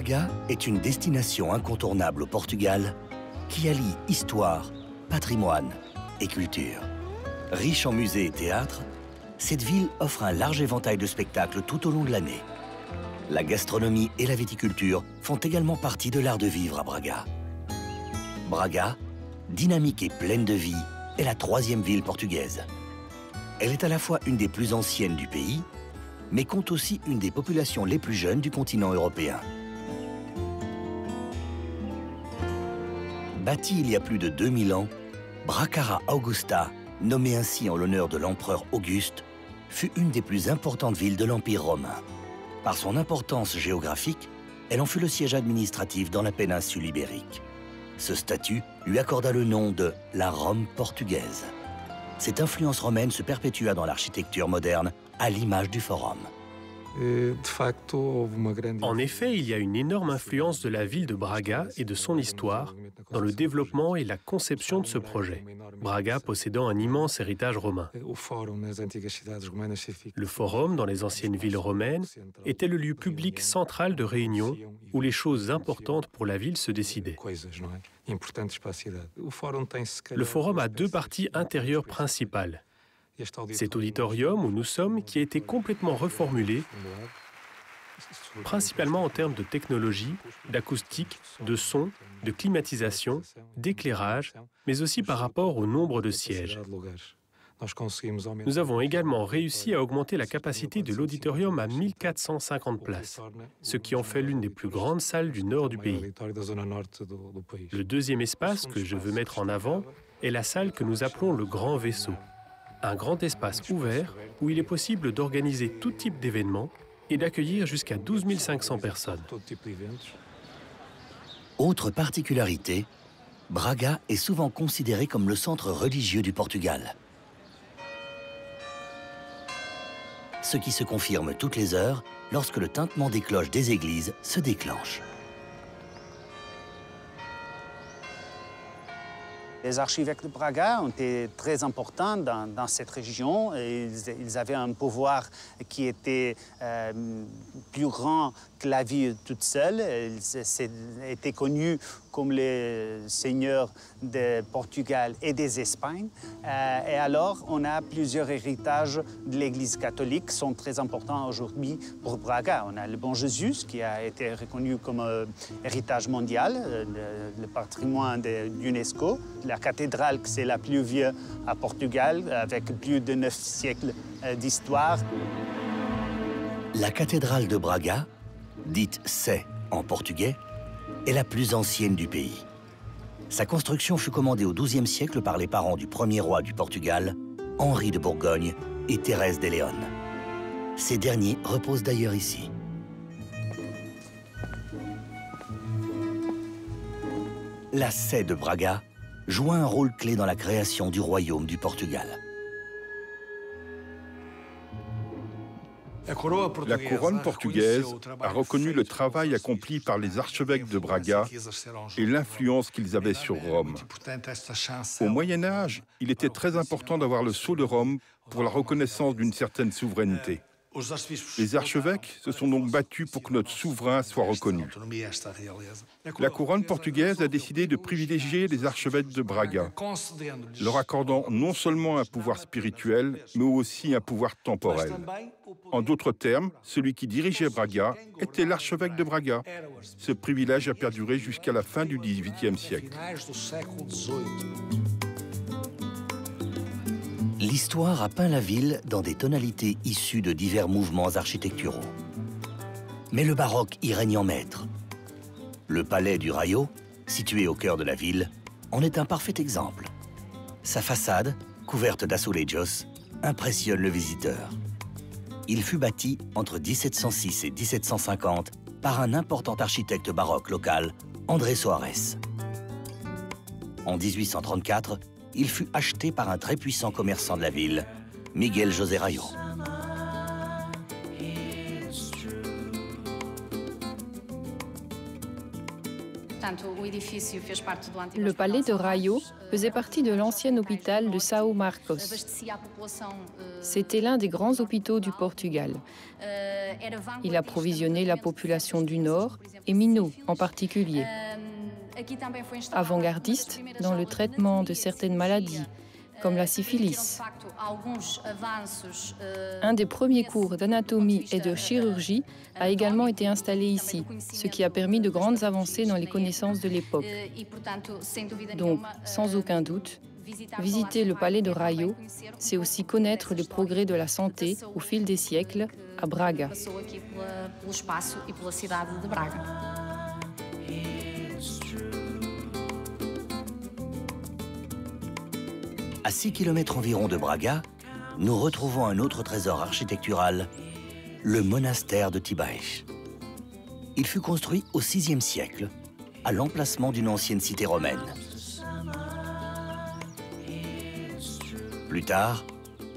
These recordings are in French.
Braga est une destination incontournable au Portugal qui allie histoire, patrimoine et culture. Riche en musées et théâtres, cette ville offre un large éventail de spectacles tout au long de l'année. La gastronomie et la viticulture font également partie de l'art de vivre à Braga. Braga, dynamique et pleine de vie, est la troisième ville portugaise. Elle est à la fois une des plus anciennes du pays, mais compte aussi une des populations les plus jeunes du continent européen. Bâtie il y a plus de 2000 ans, Bracara Augusta, nommée ainsi en l'honneur de l'empereur Auguste, fut une des plus importantes villes de l'Empire romain. Par son importance géographique, elle en fut le siège administratif dans la péninsule ibérique. Ce statut lui accorda le nom de la Rome portugaise. Cette influence romaine se perpétua dans l'architecture moderne à l'image du Forum. En effet, il y a une énorme influence de la ville de Braga et de son histoire dans le développement et la conception de ce projet, Braga possédant un immense héritage romain. Le Forum, dans les anciennes villes romaines, était le lieu public central de réunion où les choses importantes pour la ville se décidaient. Le Forum a deux parties intérieures principales. Cet auditorium où nous sommes, qui a été complètement reformulé, principalement en termes de technologie, d'acoustique, de son, de climatisation, d'éclairage, mais aussi par rapport au nombre de sièges. Nous avons également réussi à augmenter la capacité de l'auditorium à 1450 places, ce qui en fait l'une des plus grandes salles du nord du pays. Le deuxième espace que je veux mettre en avant est la salle que nous appelons le Grand Vaisseau. Un grand espace ouvert où il est possible d'organiser tout type d'événements et d'accueillir jusqu'à 12 500 personnes. Autre particularité, Braga est souvent considéré comme le centre religieux du Portugal. Ce qui se confirme toutes les heures lorsque le tintement des cloches des églises se déclenche. Les archevêques de Braga ont été très importants dans cette région. Ils avaient un pouvoir qui était plus grand que la ville toute seule. Ils étaient connus comme les seigneurs de Portugal et des Espagnes. Et alors, on a plusieurs héritages de l'Église catholique qui sont très importants aujourd'hui pour Braga. On a le Bon Jésus, qui a été reconnu comme héritage mondial, le patrimoine de l'UNESCO. La cathédrale, c'est la plus vieille à Portugal, avec plus de 9 siècles d'histoire. La cathédrale de Braga, dite Sé en portugais, est la plus ancienne du pays. Sa construction fut commandée au XIIe siècle par les parents du premier roi du Portugal, Henri de Bourgogne et Thérèse de Léon. Ces derniers reposent d'ailleurs ici. La Sé de Braga joua un rôle clé dans la création du royaume du Portugal. La couronne portugaise a reconnu le travail accompli par les archevêques de Braga et l'influence qu'ils avaient sur Rome. Au Moyen Âge, il était très important d'avoir le sceau de Rome pour la reconnaissance d'une certaine souveraineté. Les archevêques se sont donc battus pour que notre souverain soit reconnu. La couronne portugaise a décidé de privilégier les archevêques de Braga, leur accordant non seulement un pouvoir spirituel, mais aussi un pouvoir temporel. En d'autres termes, celui qui dirigeait Braga était l'archevêque de Braga. Ce privilège a perduré jusqu'à la fin du XVIIIe siècle. L'histoire a peint la ville dans des tonalités issues de divers mouvements architecturaux. Mais le baroque y règne en maître. Le palais du Raio, situé au cœur de la ville, en est un parfait exemple. Sa façade, couverte d'azulejos, impressionne le visiteur. Il fut bâti entre 1706 et 1750 par un important architecte baroque local, André Soares. En 1834, il fut acheté par un très puissant commerçant de la ville, Miguel José Rayo. Le palais de Raio faisait partie de l'ancien hôpital de São Marcos. C'était l'un des grands hôpitaux du Portugal. Il approvisionnait la population du Nord et Minho en particulier. Avant-gardiste dans le traitement de certaines maladies, comme la syphilis. Un des premiers cours d'anatomie et de chirurgie a également été installé ici, ce qui a permis de grandes avancées dans les connaissances de l'époque. Donc, sans aucun doute, visiter le palais de Raio, c'est aussi connaître les progrès de la santé au fil des siècles à Braga. À 6 km environ de Braga, nous retrouvons un autre trésor architectural, le monastère de Tibaes. Il fut construit au VIe siècle, à l'emplacement d'une ancienne cité romaine. Plus tard,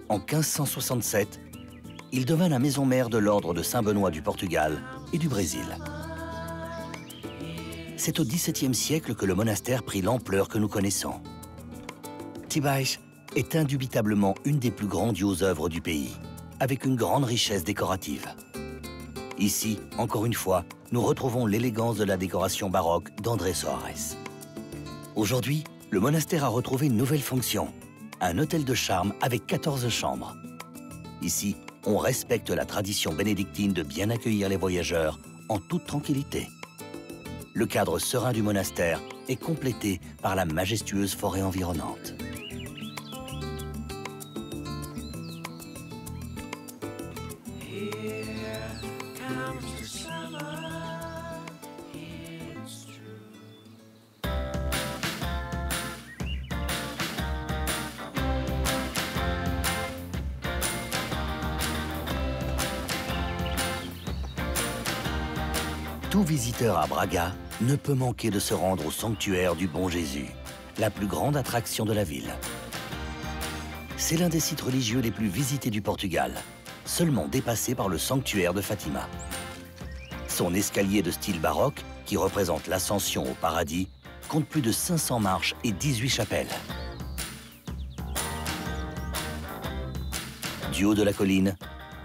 en 1567, il devint la maison mère de l'ordre de Saint-Benoît du Portugal et du Brésil. C'est au XVIIe siècle que le monastère prit l'ampleur que nous connaissons. Tibaes est indubitablement une des plus grandioses œuvres du pays, avec une grande richesse décorative. Ici, encore une fois, nous retrouvons l'élégance de la décoration baroque d'André Soares. Aujourd'hui, le monastère a retrouvé une nouvelle fonction, un hôtel de charme avec 14 chambres. Ici, on respecte la tradition bénédictine de bien accueillir les voyageurs en toute tranquillité. Le cadre serein du monastère est complété par la majestueuse forêt environnante. Tout visiteur à Braga ne peut manquer de se rendre au sanctuaire du Bon Jésus, la plus grande attraction de la ville. C'est l'un des sites religieux les plus visités du Portugal, seulement dépassé par le sanctuaire de Fatima. Son escalier de style baroque, qui représente l'ascension au paradis, compte plus de 500 marches et 18 chapelles. Du haut de la colline,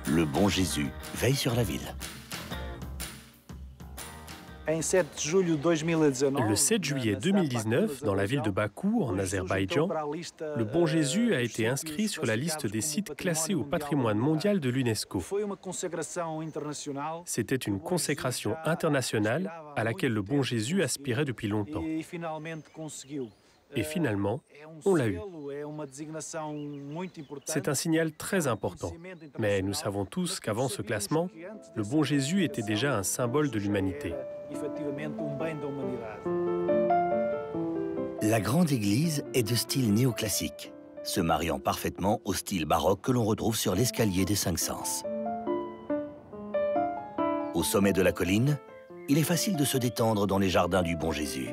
le Bon Jésus veille sur la ville. Le 7 juillet 2019, dans la ville de Bakou, en Azerbaïdjan, le Bon Jésus a été inscrit sur la liste des sites classés au patrimoine mondial de l'UNESCO. C'était une consécration internationale à laquelle le Bon Jésus aspirait depuis longtemps. Et finalement, on l'a eu. C'est un signal très important. Mais nous savons tous qu'avant ce classement, le Bon Jésus était déjà un symbole de l'humanité. La grande église est de style néoclassique, se mariant parfaitement au style baroque que l'on retrouve sur l'escalier des Cinq Sens. Au sommet de la colline, il est facile de se détendre dans les jardins du Bon Jésus.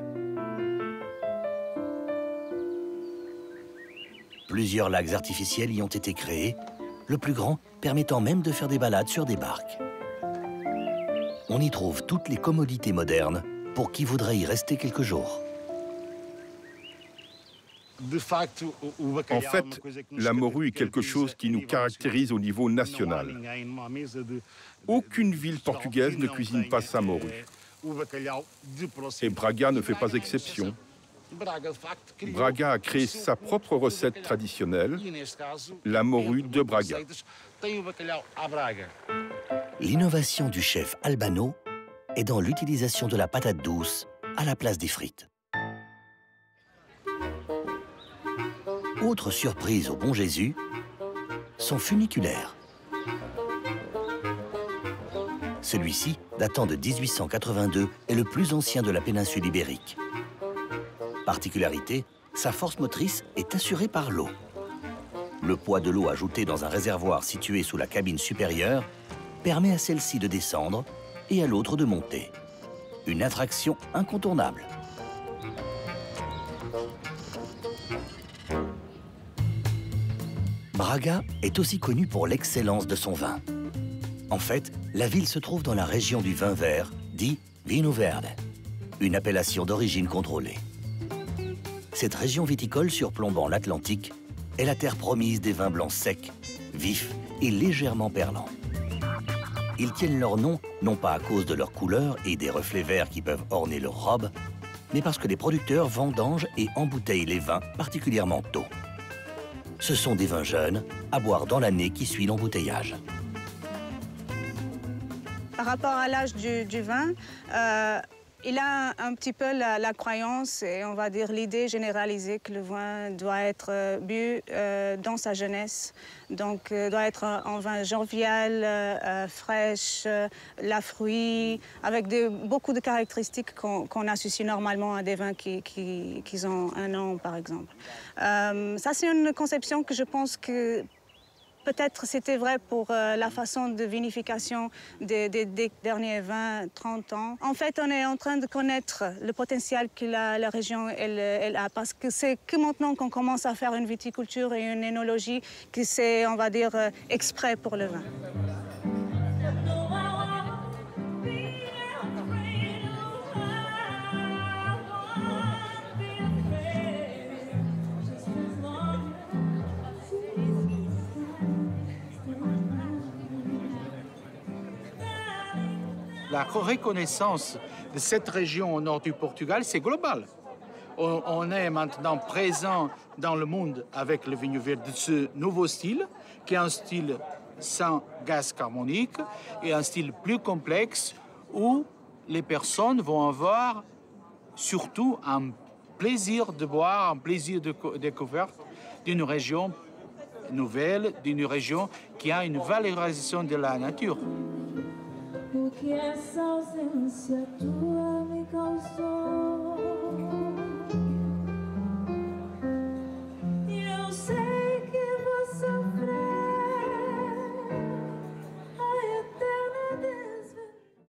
Plusieurs lacs artificiels y ont été créés, le plus grand permettant même de faire des balades sur des barques. On y trouve toutes les commodités modernes pour qui voudrait y rester quelques jours. En fait, la morue est quelque chose qui nous caractérise au niveau national. Aucune ville portugaise ne cuisine pas sa morue. Et Braga ne fait pas exception. Braga a créé sa propre recette traditionnelle, la morue de Braga. L'innovation du chef Albano est dans l'utilisation de la patate douce à la place des frites. Autre surprise au Bon Jésus, son funiculaire. Celui-ci, datant de 1882, est le plus ancien de la péninsule ibérique. Particularité, sa force motrice est assurée par l'eau. Le poids de l'eau ajoutée dans un réservoir situé sous la cabine supérieure permet à celle-ci de descendre et à l'autre de monter. Une attraction incontournable. Braga est aussi connue pour l'excellence de son vin. En fait, la ville se trouve dans la région du vin vert, dit Vinho Verde. une appellation d'origine contrôlée. Cette région viticole surplombant l'Atlantique est la terre promise des vins blancs secs, vifs et légèrement perlants. Ils tiennent leur nom non pas à cause de leur couleur et des reflets verts qui peuvent orner leurs robes, mais parce que les producteurs vendangent et embouteillent les vins particulièrement tôt. Ce sont des vins jeunes à boire dans l'année qui suit l'embouteillage. Par rapport à l'âge du vin, il a un petit peu la croyance et on va dire l'idée généralisée que le vin doit être bu dans sa jeunesse. Donc doit être un vin jovial, fraîche, la fruit, avec beaucoup de caractéristiques qu'on associe normalement à des vins qui ont 1 an, par exemple. Ça, c'est une conception que je pense que peut-être c'était vrai pour la façon de vinification des derniers 20-30 ans. En fait, on est en train de connaître le potentiel que la région elle a, parce que c'est que maintenant qu'on commence à faire une viticulture et une énologie qui c'est, on va dire, exprès pour le vin. La reconnaissance de cette région au nord du Portugal, c'est global. On est maintenant présent dans le monde avec le vigno vert de ce nouveau style, qui est un style sans gaz carbonique et un style plus complexe où les personnes vont avoir surtout un plaisir de boire, un plaisir de découverte d'une région nouvelle, d'une région qui a une valorisation de la nature. O que essa ausência tua me causou.